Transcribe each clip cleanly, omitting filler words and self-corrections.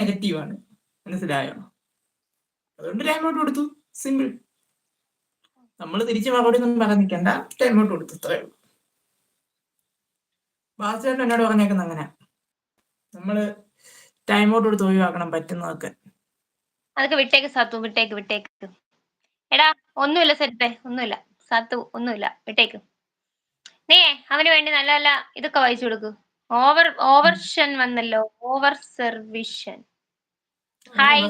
നെഗറ്റീവാണ്. മനസ്സിലായോ? അതുകൊണ്ട് ടൈം ഔട്ട് കൊടുത്തു. സിമ്പിൾ. നമ്മൾ തിരിച്ച് മറുപടി ഒന്നും പറയാൻ നിൽക്കണ്ട. ടൈം ഔട്ട് കൊടുത്തു. ഇത്രേ ഉള്ളൂ. ബാസിയേട്ടൻ എന്നോട് പറഞ്ഞേക്കുന്ന അങ്ങനെ നമ്മള് ടൈം ഔട്ട് കൊടുത്ത് ഒഴിവാക്കണം പറ്റുന്നതൊക്കെ. അതൊക്കെ വിട്ടേക്ക് സാത്തു, വിട്ടേക്ക്. എടാ ഒന്നുമില്ല സെറ്റേ, ഒന്നുമില്ല സാത്തു, ഒന്നുമില്ല, വിട്ടേക്ക്. നീ അവന് വേണ്ടി നല്ല നല്ല ഇതൊക്കെ വായിച്ചു കൊടുക്ക്. ഓവർഷൻ വന്നല്ലോ, ഓവർ സർവിഷൻ. ഹായ്.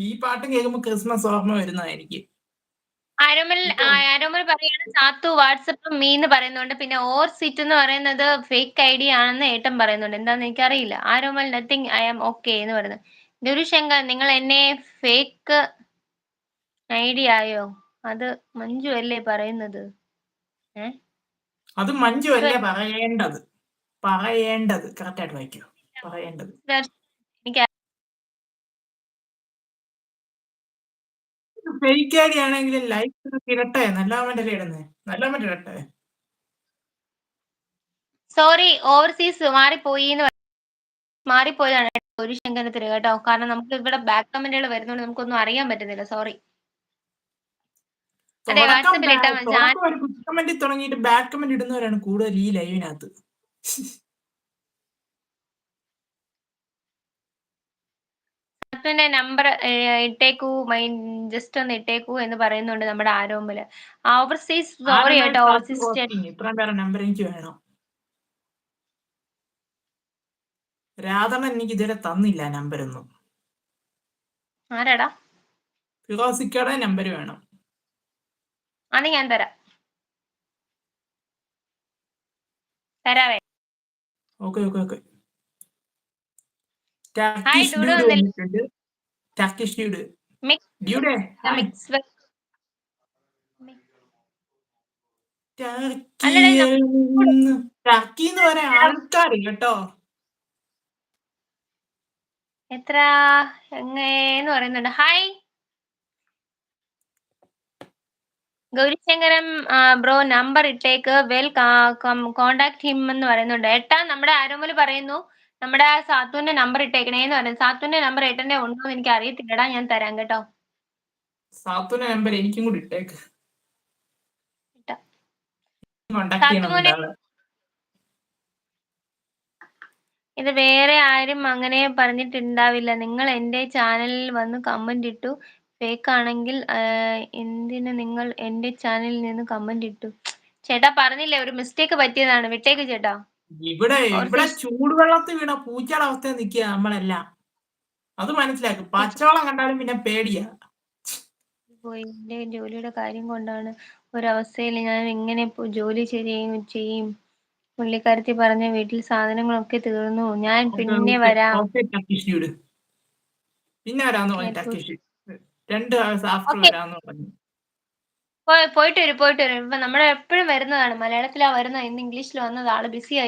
ഈ പാട്ട് കേൾക്കുമ്പോ ക്രിസ്മസ് ഓർമ്മ വരുന്നതാ എനിക്ക്. ആരോമൽ പറയാണ് സാത്തു വാട്സപ്പ് മീന്ന് പറയുന്നുണ്ട്. പിന്നെ ഓർ സീറ്റ് എന്ന് പറയുന്നത് ഫേക്ക് ഐഡി ആണെന്ന് ഏട്ടൻ പറയുന്നുണ്ട്. എന്താന്ന് എനിക്കറിയില്ല. ആരോമൽ നത്തിങ് ഐ ആം ഓക്കെ എന്ന് പറയുന്നത്. ഗുരുശങ്കർ നിങ്ങൾ എന്നെ ഫേക്ക് ഐഡി ആയോ? അത് മഞ്ജു അല്ലേ പറയുന്നത്? അത് മഞ്ജു അല്ലേ പറയേണ്ടത്. കറക്റ്റ് ആയിട്ട് വായിക്കോ. പറയേണ്ടത്. ഫേക്ക് ഐഡി ആണെങ്കിൽ ലൈഫ് ഇരട്ടെ. നല്ലാമന്റെ ഇടുന്നേ. നല്ലാമന്റെ ഇരട്ടെ. സോറി ഓവർസീസ് മാറിപ്പോയതാണ് ഗുരുശങ്കരത്തിന് കേട്ടോ. കാരണം നമുക്ക് ഇവിടെ ബാക്ക് കമന്റുകൾ വരുന്നതുകൊണ്ട് നമുക്കൊന്നും അറിയാൻ പറ്റുന്നില്ല. സോറി. അതെ വാട്സപ്പിൽ ഇട്ടാ കമന്റ് തുടങ്ങിയിട്ട് ബാക്ക് കമന്റ് ഇടുന്നവരാണ് കൂടുതൽ ഈ ലൈവിനകത്ത്. സാത്തുവിന്റെ നമ്പർ ഇട്ടേക്കൂ, ജസ്റ്റ് ഒന്ന് ഇട്ടേക്കൂ എന്ന് പറയുന്നുണ്ട് നമ്മുടെ ആരോമല്. ഓവർസീസ് സോറി കേട്ടോ. ഓവർസീസ് ഇത്രയും പേരെ നമ്പർ എനിക്ക് വേണം. രാധമൻ എനിക്ക് ഇതുവരെ തന്നില്ല നമ്പരൊന്നും. ആരാടാ? ഫിറോസിക്കയുടെ നമ്പർ വേണം. അത് ഞാൻ തരാവേ. ഓക്കെ. ടർക്കിഷ് ഡ്യൂഡ് വന്നിട്ടുണ്ട്. Turkish dude. ഡ്യൂഡേ ടർക്കി എന്ന് പറയാൻ ആൾക്കാർ കേട്ടോ. എത്ര എങ്ങന്ന് പറയുന്നുണ്ട്. ഹായ് ഗൗരിശങ്കരം ബ്രോ നമ്പർ ഇട്ടേക്ക്. വെൽ കോണ്ടാക്ട് ഹിം എന്ന് പറയുന്നുണ്ട്. ഏട്ടാ നമ്മുടെ ആരോമല് പറയുന്നു നമ്മുടെ സാത്തുവിന്റെ നമ്പർ ഇട്ടേക്കണേന്ന് പറയുന്നത്. സാത്തുവിന്റെ നമ്പർ ഏട്ടന്റെ ഉണ്ടോ എന്ന് എനിക്ക് അറിയത്തില്ലടാ. ഞാൻ തരാം കേട്ടോ. സാത്തുവിന്റെ നമ്പർ എനിക്കും കൂടി ഇട്ടേക്ക്. ഇത് വേറെ ആരും അങ്ങനെ പറഞ്ഞിട്ടുണ്ടാവില്ല. നിങ്ങൾ എന്റെ ചാനലിൽ വന്ന് കമന്റ് ഇട്ടു. ഫേക്ക് ആണെങ്കിൽ എന്തിന് നിങ്ങൾ എന്റെ ചാനലിൽ നിന്ന് കമന്റ് ഇട്ടു? ചേട്ടാ പറഞ്ഞില്ലേ ഒരു മിസ്റ്റേക്ക് പറ്റിയതാണ്. വിട്ടേക്ക് ചേട്ടാ. ഇവിടെ ചൂടുവെള്ളത്തിൽ വീണ പൂച്ചയുടെ അവസ്ഥ നിൽക്കുക നമ്മളെല്ലാം. അത് മനസ്സിലാക്കും. പച്ചവെള്ളം കണ്ടാലും പിന്നെ പേടിയാ. എന്റെ ജോലിയുടെ കാര്യം കൊണ്ടാണ് ഒരവസ്ഥയിൽ ഞാൻ എങ്ങനെ ജോലി ചെയ്യും. പുള്ളിക്കാരത്തി പറഞ്ഞ വീട്ടിൽ സാധനങ്ങളൊക്കെ തീർന്നു. ഞാൻ പിന്നെ വരാം. പിന്നെ വരാന്ന് പറഞ്ഞു. 2 hours after വരാന്ന് പറഞ്ഞു. പോയിട്ട് വരും. ഇപ്പൊ നമ്മുടെ എപ്പഴും വരുന്നതാണ്. മലയാളത്തിലാ വരുന്നത്. ഇന്ന് ഇംഗ്ലീഷിൽ വന്നത്. ആള് ബിസി ആയി.